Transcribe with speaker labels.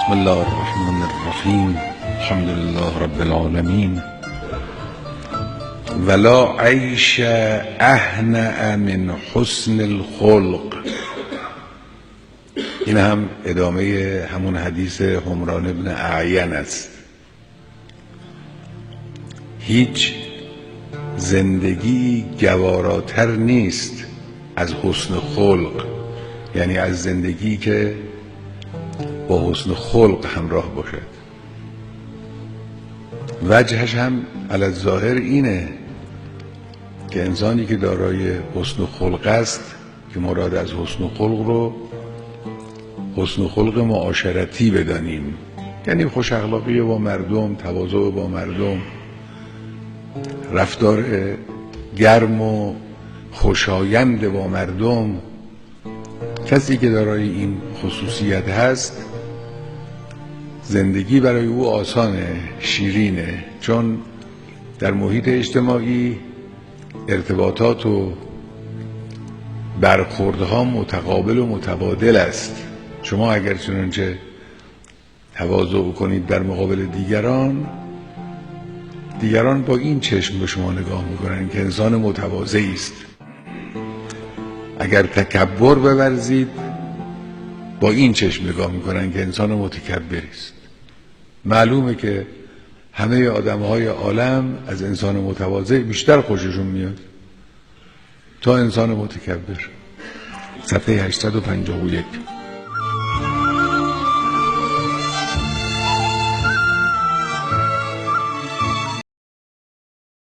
Speaker 1: بسم الله الرحمن الرحیم. الحمد لله رب العالمین. ولا عیش اهنأ من حسن الخلق. این هم ادامه همون حدیث حمران ابن اعین است. هیچ زندگی گواراتر نیست از حسن خلق، یعنی از زندگی که با حسن خلق همراه باشد. وجهش هم علی الظاهر اینه که انسانی که دارای حسن خلق است، که مراد از حسن خلق رو حسن خلق معاشرتی بدانیم، یعنی خوش اخلاقی با مردم، تواضع با مردم، رفتار گرم و خوشایند با مردم. کسی که دارای این خصوصیت هست زندگی برای او آسانه، شیرینه، چون در محیط اجتماعی ارتباطات و برخوردها متقابل و متبادل است. شما اگر چنانچه تواضع کنید در مقابل دیگران با این چشم به شما نگاه میکنن که انسان متواضعی است. اگر تکبر بورزید با این چشم نگاه میکنن که انسان متکبری است. معلومه که همه آدمهای عالم از انسان متواضع بیشتر خوششون میاد تا انسان متکبر. صفحه 851.